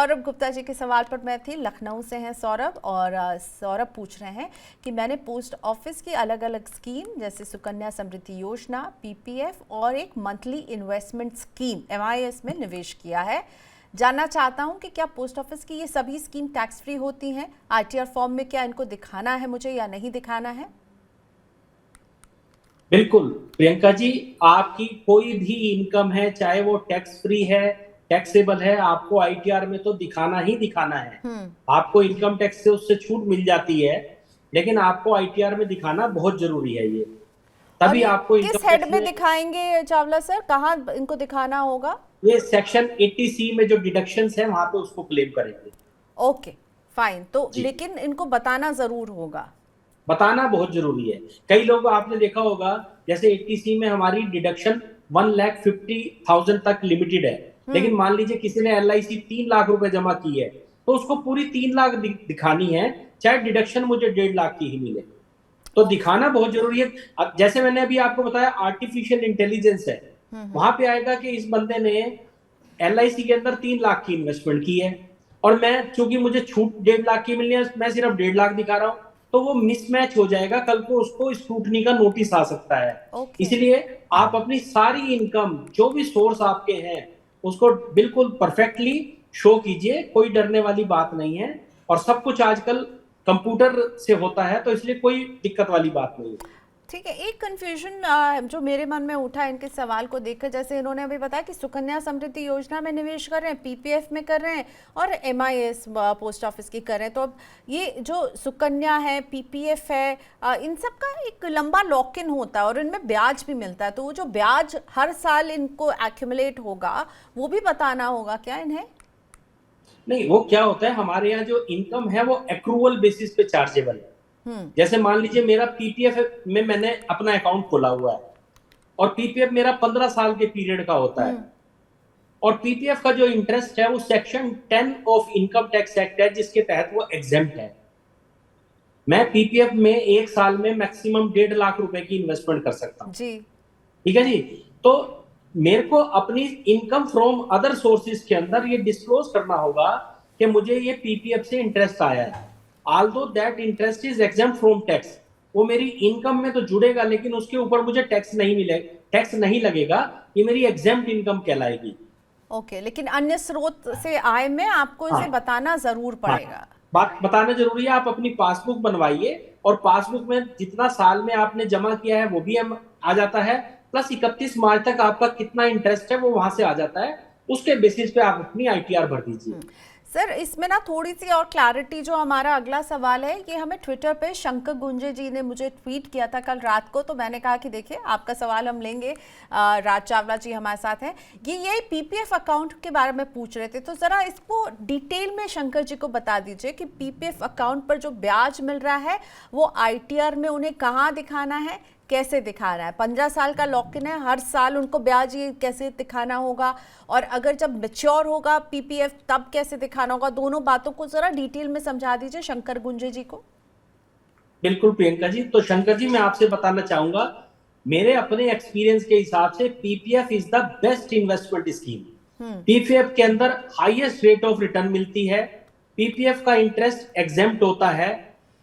सौरभ गुप्ता जी के सवाल पर मैं थी। लखनऊ से हैं सौरभ, और सौरभ पूछ रहे हैं कि मैंने पोस्ट ऑफिस की अलग अलग स्कीम जैसे सुकन्या समृद्धि योजना, पीपीएफ और एक मंथली इन्वेस्टमेंट स्कीम एमआईएस में निवेश किया है। जानना चाहता हूं कि क्या पोस्ट ऑफिस की ये सभी स्कीम टैक्स फ्री होती हैं? आरटीआर फॉर्म में क्या इनको दिखाना है मुझे या नहीं दिखाना है? बिल्कुल प्रियंका जी, आपकी कोई भी इनकम है, चाहे वो टैक्स फ्री है, टैक्सेबल है, आपको आईटीआर में तो दिखाना ही दिखाना है। आपको इनकम टैक्स से उससे छूट मिल जाती है, लेकिन आपको आईटीआर में दिखाना बहुत जरूरी है ये, और तभी ये आपको किस इनकम हेड टैक्स में में। दिखाएंगे चावला सर? कहाँ इनको दिखाना होगा? ये सेक्शन 80C में जो डिडक्शंस है वहां पे उसको क्लेम करेंगे। ओके फाइन, तो जी, लेकिन इनको बताना जरूर होगा। बताना बहुत जरूरी है। कई लोग आपने देखा होगा, जैसे 80C में हमारी डिडक्शन 1,50,000 तक लिमिटेड है, लेकिन मान लीजिए किसी ने LIC 3 लाख रुपए जमा की है, तो उसको पूरी 3 लाख दिखानी है, चाहे डिडक्शन मुझे 1.5 लाख की ही मिले। तो ओके। दिखाना बहुत जरूरी है। अब जैसे मैंने अभी आपको बताया, आर्टिफिशियल इंटेलिजेंस है, वहां पे आएगा कि इस बंदे ने LIC के अंदर 3 लाख की इन्वेस्टमेंट की है, और मैं चूंकि मुझे छूट 1.5 लाख की मिलनी है, मैं सिर्फ 1.5 लाख दिखा रहा हूं, तो वो मिसमैच हो जाएगा, कल को उसको स्क्रूटनी का नोटिस आ सकता है। ओके। इसलिए आप अपनी सारी इनकम, जो भी सोर्स आपके हैं, उसको बिल्कुल परफेक्टली शो कीजिए, कोई डरने वाली बात नहीं है। और सब कुछ आजकल कंप्यूटर से होता है, तो इसलिए कोई दिक्कत वाली बात नहीं है। ठीक है। एक कंफ्यूजन जो मेरे मन में उठा इनके सवाल को देखकर, जैसे इन्होंने अभी बताया कि सुकन्या समृद्धि योजना में निवेश कर रहे हैं, पीपीएफ में कर रहे हैं और एमआईएस पोस्ट ऑफिस की कर रहे हैं, तो अब ये जो सुकन्या है, पीपीएफ है, इन सब का एक लंबा लॉक इन होता है और इनमें ब्याज भी मिलता है, तो वो जो ब्याज हर साल इनको एक्यूमुलेट होगा वो भी बताना होगा क्या इन्हें? नहीं, वो क्या होता है, हमारे यहाँ जो इनकम है वो एक्रूवल बेसिस पे चार्जेबल है। जैसे मान लीजिए मेरा पीपीएफ में मैंने अपना अकाउंट खोला हुआ है, और पीपीएफ मेरा 15 साल के पीरियड का होता है, और पीपीएफ का जो इंटरेस्ट है वो section 10 of income tax act है, जिसके तहत वो एग्जेम्प्ट है। मैं पीपीएफ में एक साल में मैक्सिमम 1.5 लाख रुपए की इन्वेस्टमेंट कर सकता हूँ। जी। ठीक है जी। तो मेरे को अपनी इनकम फ्रॉम अदर सोर्सेज के अंदर ये डिस्क्लोज करना होगा कि मुझे ये पीपीएफ से इंटरेस्ट आया है, although that interest is exempt from tax. वो मेरी इनकम में तो जुड़ेगा, लेकिन उसके ऊपर मुझे टैक्स नहीं मिलेगा, टैक्स नहीं लगेगा, ये मेरी एग्जेम्प्ट इनकम कहलाएगी। ओके, लेकिन अन्य स्रोत से आय में आपको इसे हाँ, बताना जरूर हाँ, पड़ेगा। बात बताना जरूरी है। आप अपनी पासबुक बनवाइए, और पासबुक में जितना साल में आपने जमा किया है वो भी आ जाता है, प्लस 31 मार्च तक आपका कितना इंटरेस्ट है वो वहां से आ जाता है। उसके बेसिस पे आप अपनी आईटीआर भर दीजिए। सर इसमें ना थोड़ी सी और क्लैरिटी, जो हमारा अगला सवाल है ये हमें ट्विटर पे शंकर गुंजे जी ने मुझे ट्वीट किया था कल रात को, तो मैंने कहा कि देखिए आपका सवाल हम लेंगे। राज चावला जी हमारे साथ हैं, ये पीपीएफ अकाउंट के बारे में पूछ रहे थे, तो ज़रा इसको डिटेल में शंकर जी को बता दीजिए कि पीपीएफ अकाउंट पर जो ब्याज मिल रहा है वो आईटीआर में उन्हें कहाँ दिखाना है, कैसे दिखाना है? 15 साल का लॉक इन है, हर साल उनको ब्याज ये कैसे दिखाना होगा, और अगर जब मैच्योर होगा पीपीएफ तब कैसे दिखाना होगा? दोनों बातों को जरा डिटेल में समझा दीजिए शंकर गुंजे जी को। बिल्कुल प्रियंका जी, तो शंकर जी मैं आपसे बताना चाहूंगा, मेरे अपने एक्सपीरियंस के हिसाब से PPF is the best investment scheme. PPF के अंदर हाईएस्ट रेट ऑफ रिटर्न मिलती है, पीपीएफ का इंटरेस्ट एग्जेम्प्ट होता है,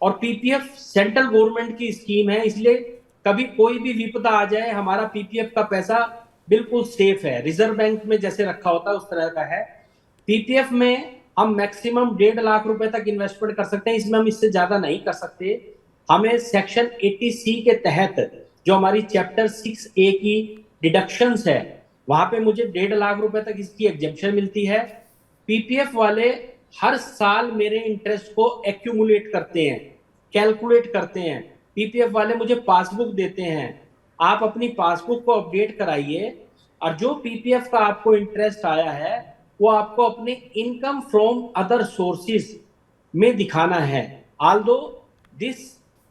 और पीपीएफ सेंट्रल गवर्नमेंट की स्कीम है, इसलिए कभी कोई भी विपदा आ जाए हमारा पीपीएफ का पैसा बिल्कुल सेफ है, रिजर्व बैंक में जैसे रखा होता है उस तरह का है। पीपीएफ में हम मैक्सिमम 1.5 लाख रुपए तक इन्वेस्टमेंट कर सकते हैं, इसमें हम इससे ज्यादा नहीं कर सकते। हमें सेक्शन 80C के तहत जो हमारी चैप्टर 6A की डिडक्शंस है, वहां पे मुझे 1.5 लाख रुपए तक इसकी एग्जेम्पशन मिलती है। पीपीएफ वाले हर साल मेरे इंटरेस्ट को एक्यूमुलेट करते हैं, कैलकुलेट करते हैं। पीपीएफ वाले मुझे पासबुक देते हैं, आप अपनी पासबुक को अपडेट कराइए, और जो पीपीएफ का आपको इंटरेस्ट आया है वो आपको अपने इनकम फ्रॉम अदर सोर्सेज में दिखाना है। Although this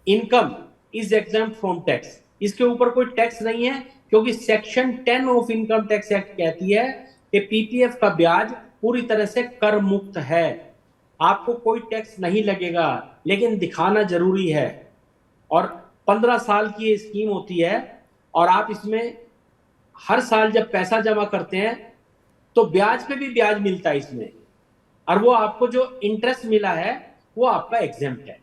income is exempt from tax, इसके ऊपर कोई टैक्स नहीं है, क्योंकि section 10 of income tax act कहती है कि पीपीएफ का ब्याज पूरी तरह से कर मुक्त है, आपको कोई टैक्स नहीं लगेगा, लेकिन दिखाना जरूरी है। और 15 साल की ये स्कीम होती है, और आप इसमें हर साल जब पैसा जमा करते हैं तो ब्याज पे भी ब्याज मिलता है इसमें। और वो आपको जो इंटरेस्ट मिला है वो आपका एग्जेम्प्ट है।